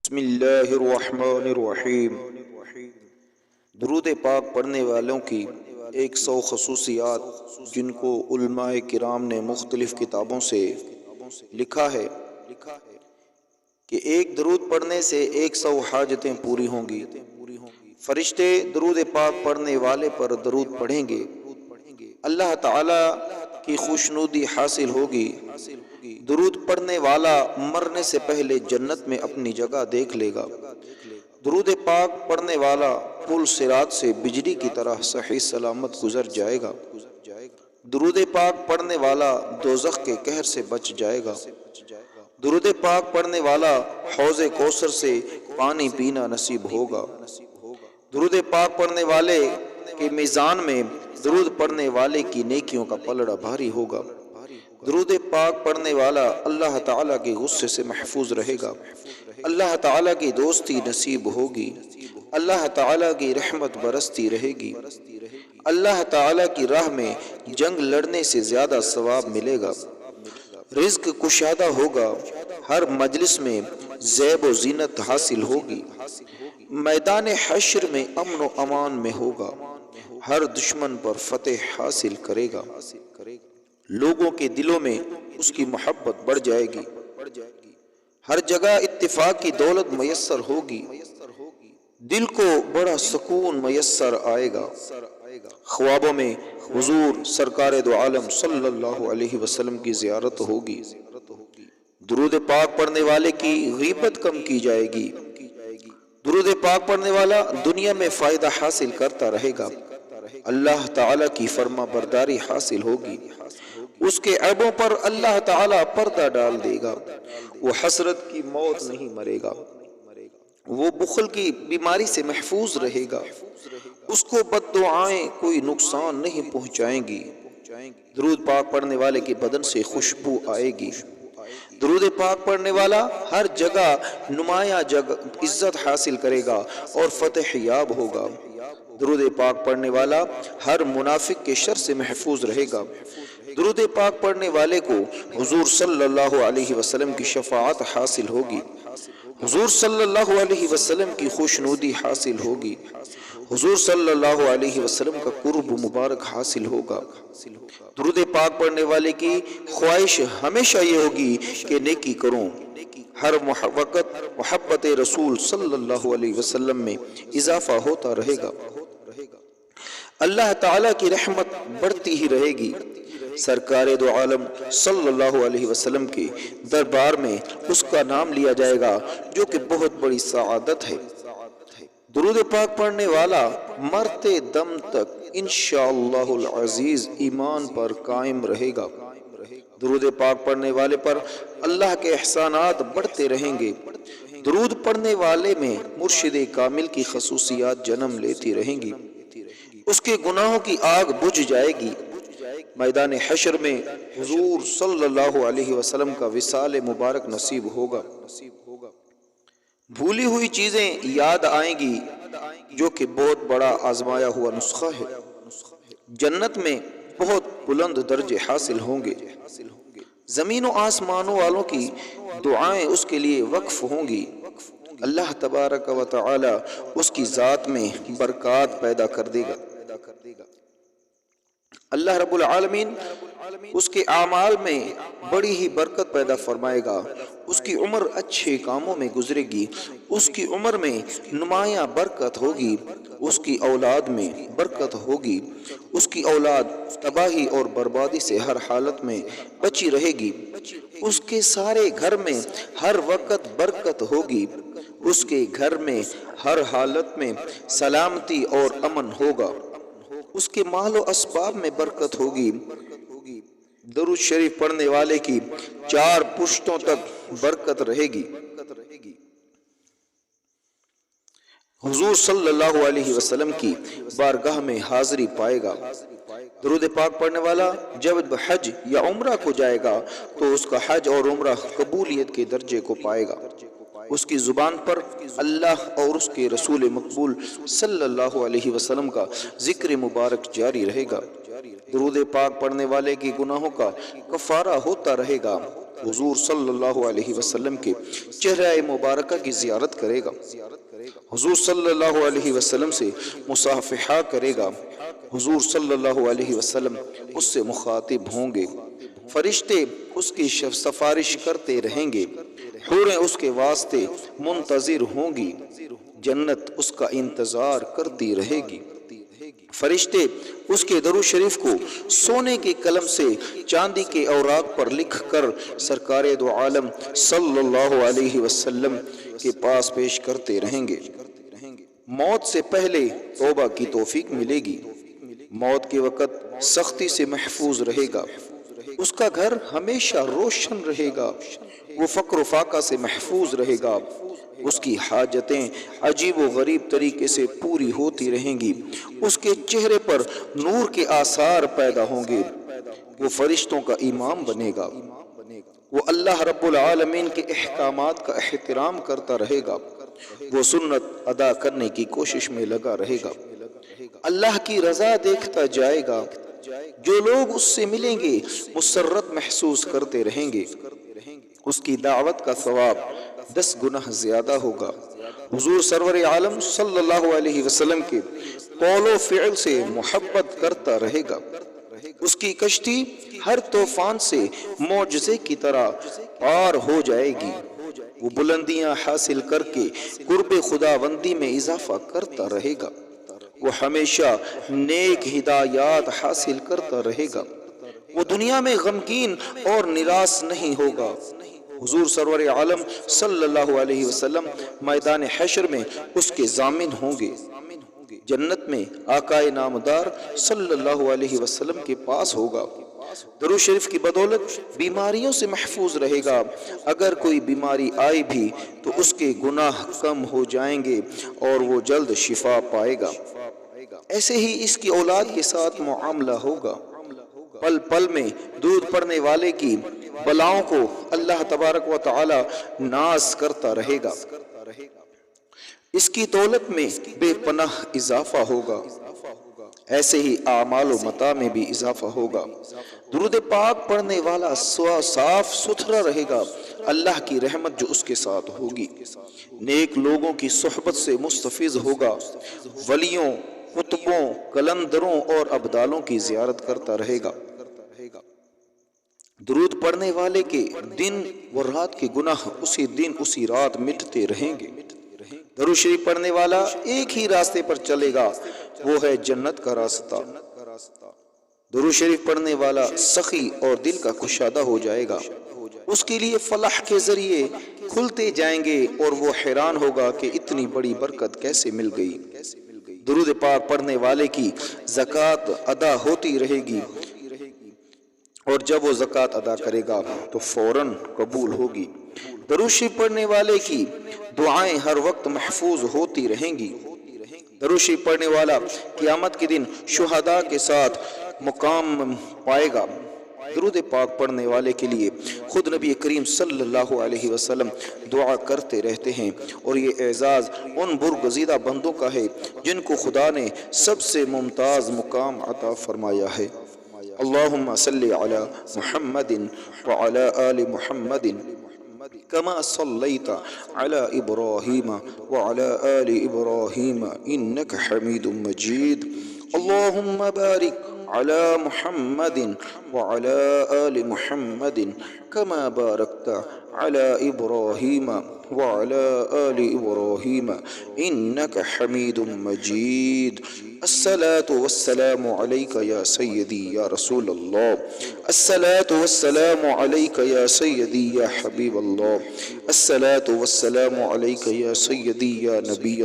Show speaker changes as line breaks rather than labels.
بسم اللہ الرحمن الرحیم۔ درود پاک پڑھنے والوں کی 100 خصوصیات جن کو علماء کرام نے مختلف کتابوں سے لکھا ہے کہ ایک درود پڑھنے سے 100 حاجتیں پوری ہوں گی۔ فرشتے درود پاک پڑھنے والے پر درود پڑھیں گے، اللہ تعالی کی خوشنودی حاصل ہوگی۔ درود پڑھنے والا مرنے سے پہلے جنت میں اپنی جگہ دیکھ لے گا۔ درود پاک پڑھنے والا پل صراط سے بجلی کی طرح صحیح سلامت گزر جائے گا۔ درود پاک پڑھنے والا دوزخ کے قہر سے بچ جائے گا۔ درود پاک پڑھنے والا حوض کوثر سے پانی پینا نصیب ہوگا۔ درود پاک پڑھنے والے کے میزان میں درود پڑھنے والے کی نیکیوں کا پلڑا بھاری ہوگا۔ درود پاک پڑھنے والا اللہ تعالیٰ کے غصے سے محفوظ رہے گا۔ اللہ تعالیٰ کی دوستی نصیب ہوگی۔ اللہ تعالیٰ کی رحمت برستی رہے گی۔ اللہ تعالیٰ کی راہ میں جنگ لڑنے سے زیادہ ثواب ملے گا۔ رزق کشادہ ہوگا۔ ہر مجلس میں زیب و زینت حاصل ہوگی۔ میدان حشر میں امن و امان میں ہوگا۔ ہر دشمن پر فتح حاصل کرے گا۔ لوگوں کے دلوں میں اس کی محبت بڑھ جائے گی۔ ہر جگہ اتفاق کی دولت میسر ہوگی۔ دل کو بڑا سکون میسر آئے گا۔ خوابوں میں حضور سرکار دو عالم صلی اللہ علیہ وسلم کی زیارت ہوگی۔ درود پاک پڑھنے والے کی غیبت کم کی جائے گی۔ درود پاک پڑھنے والا دنیا میں فائدہ حاصل کرتا رہے گا۔ اللہ تعالیٰ کی فرما برداری حاصل ہوگی۔ اس کے عیبوں پر اللہ تعالیٰ پردہ ڈال دے گا۔ وہ حسرت کی موت نہیں مرے گا۔ وہ بخل کی بیماری سے محفوظ رہے گا۔ اس کو بد دعائیں کوئی نقصان نہیں پہنچائیں گی۔ درود پاک پڑھنے والے کے بدن سے خوشبو آئے گی۔ درود پاک پڑھنے والا ہر جگہ نمایاں عزت حاصل کرے گا اور فتح یاب ہوگا۔ درود پاک پڑھنے والا ہر منافق کے شر سے محفوظ رہے گا۔ درود پاک پڑھنے والے کو حضور صلی اللہ علیہ وسلم کی شفاعت حاصل ہوگی۔ حضور صلی اللہ علیہ وسلم کی خوشنودی حاصل ہوگی۔ حضور صلی اللہ علیہ وسلم کا قرب مبارک حاصل ہوگا۔ درود پاک پڑھنے والے کی خواہش ہمیشہ یہ ہوگی کہ نیکی کروں۔ ہر وقت محبت رسول صلی اللہ علیہ وسلم میں اضافہ ہوتا رہے گا۔ اللہ تعالیٰ کی رحمت بڑھتی ہی رہے گی۔ سرکار دو عالم صلی اللہ علیہ وسلم کے دربار میں اس کا نام لیا جائے گا جو کہ بہت بڑی سعادت ہے۔ درود پاک پڑھنے والا مرتے دم تک انشاءاللہ العزیز ایمان پر قائم رہے گا۔ درود پاک پڑھنے والے پر اللہ کے احسانات بڑھتے رہیں گے۔ درود پڑھنے والے میں مرشد کامل کی خصوصیات جنم لیتی رہیں گی۔ اس کے گناہوں کی آگ بجھ جائے گی۔ میدان حشر میں حضور صلی اللہ علیہ وسلم کا وصال مبارک نصیب ہوگا۔ بھولی ہوئی چیزیں یاد آئیں گی جو کہ بہت بڑا آزمایا ہوا نسخہ ہے۔ جنت میں بہت بلند درجے حاصل ہوں گے۔ زمین و آسمانوں والوں کی دعائیں اس کے لیے وقف ہوں گی۔ اللہ تبارک و تعالی اس کی ذات میں برکات پیدا کر دے گا۔ اللہ رب العالمین اس کے اعمال میں بڑی ہی برکت پیدا فرمائے گا۔ اس کی عمر اچھے کاموں میں گزرے گی۔ اس کی عمر میں نمایاں برکت ہوگی۔ اس کی اولاد میں برکت ہوگی۔ اس کی اولاد تباہی اور بربادی سے ہر حالت میں بچی رہے گی۔ اس کے سارے گھر میں ہر وقت برکت ہوگی۔ اس کے گھر میں ہر حالت میں سلامتی اور امن ہوگا۔ اس کے مال و اسباب میں برکت ہوگی۔ درود شریف پڑھنے والے کی 4 پشتوں تک برکت رہے گی۔ حضور صلی اللہ علیہ وسلم کی بارگاہ میں حاضری پائے گا۔ درود پاک پڑھنے والا جب حج یا عمرہ کو جائے گا تو اس کا حج اور عمرہ قبولیت کے درجے کو پائے گا۔ اس کی زبان پر اللہ اور اس کے رسول مقبول صلی اللہ علیہ وسلم کا ذکر مبارک جاری رہے گا۔ درود پاک پڑھنے والے کی گناہوں کا کفارہ ہوتا رہے گا۔ حضور صلی اللہ علیہ وسلم کے چہرہ مبارکہ کی زیارت کرے گا، حضور صلی اللہ علیہ وسلم سے مصافحہ کرے گا، حضور صلی اللہ علیہ وسلم اس سے مخاطب ہوں گے، فرشتے اس کی سفارش کرتے رہیں گے، حوریں اس کے واسطے منتظر ہوں گی، جنت اس کا انتظار کرتی رہے گی، فرشتے اس کے درود شریف کو سونے کے قلم سے چاندی کے اوراق پر لکھ کر سرکار دو عالم صلی اللہ علیہ وسلم کے پاس پیش کرتے رہیں گے۔ موت سے پہلے توبہ کی توفیق ملے گی، موت کے وقت سختی سے محفوظ رہے گا، اس کا گھر ہمیشہ روشن رہے گا، وہ فقر و فاقہ سے محفوظ رہے گا، اس کی حاجتیں عجیب و غریب طریقے سے پوری ہوتی رہیں گی، اس کے چہرے پر نور کے آثار پیدا ہوں گے، وہ فرشتوں کا امام بنے گا، وہ اللہ رب العالمین کے احکامات کا احترام کرتا رہے گا، وہ سنت ادا کرنے کی کوشش میں لگا رہے گا، اللہ کی رضا دیکھتا جائے گا، جو لوگ اس سے ملیں گے مسرت محسوس کرتے رہیں گے، اس کی دعوت کا ثواب 10 گناہ زیادہ ہوگا، حضور سرور عالم صلی اللہ علیہ وسلم کے قول و فعل سے محبت کرتا رہے گا، اس کی کشتی ہر طوفان سے معجزے کی طرح پار ہو جائے گی، وہ بلندیاں حاصل کر کے قرب خداوندی میں اضافہ کرتا رہے گا، وہ ہمیشہ نیک ہدایات حاصل کرتا رہے گا، وہ دنیا میں غمگین اور نراس نہیں ہوگا، حضور سرور عالم صلی اللہ علیہ وسلم میدان حشر میں اس کے ضامن ہوں گے، جنت میں آقا نامدار صلی اللہ علیہ وسلم کے پاس ہوگا، درود شریف کی بدولت بیماریوں سے محفوظ رہے گا، اگر کوئی بیماری آئی بھی تو اس کے گناہ کم ہو جائیں گے اور وہ جلد شفا پائے گا، ایسے ہی اس کی اولاد کے ساتھ معاملہ ہوگا، پل پل میں دودھ پڑنے والے کی بلاؤں کو اللہ تبارک و تعالی ناز کرتا رہے گا، اس کی دولت میں بے پناہ اضافہ ہوگا، ایسے ہی اعمال و متاع میں بھی اضافہ ہوگا، درود پاک پڑھنے والا صاف ستھرا رہے گا، اللہ کی رحمت جو اس کے ساتھ ہوگی، نیک لوگوں کی صحبت سے مستفیض ہوگا، ولیوں، قطبوں، کلندروں اور ابدالوں کی زیارت کرتا رہے گا، درود پڑھنے والے کے دن و رات کے گناہ اسی دن اسی رات مٹتے رہیں گے، درود شریف پڑھنے والا ایک ہی راستے پر چلے گا، وہ ہے جنت کا راستہ، درود شریف پڑھنے والا سخی اور دل کا کشادہ ہو جائے گا، اس کے لیے فلاح کے ذریعے کھلتے جائیں گے اور وہ حیران ہوگا کہ اتنی بڑی برکت کیسے مل گئی، درود پاک پڑھنے والے کی زکوٰۃ ادا ہوتی رہے گی اور جب وہ زکوٰۃ ادا کرے گا تو فوراً قبول ہوگی، درود شریف پڑھنے والے کی دعائیں ہر وقت محفوظ ہوتی رہیں گی، درود شریف پڑھنے والا قیامت کے دن شہداء کے ساتھ مقام پائے گا، درود پاک پڑھنے والے کے لیے خود نبی کریم صلی اللہ علیہ وسلم دعا کرتے رہتے ہیں، اور یہ اعزاز ان برگزیدہ بندوں کا ہے جن کو خدا نے سب سے ممتاز مقام عطا فرمایا ہے۔ اللہم صلی علی محمد وعلی آل محمد كما صليت على إبراهيم وعلى آل إبراهيم إنك حميد مجيد اللهم بارك على محمد وعلى آل محمد كما باركت على إبراهيم وعلى آل إبراهيم إنك حميد مجيد الصلاة والسلام عليك يا سيدي يا رسول الله الصلاة والسلام عليك يا سيدي يا حبيب الله الصلاة والسلام عليك يا سيدي يا نبي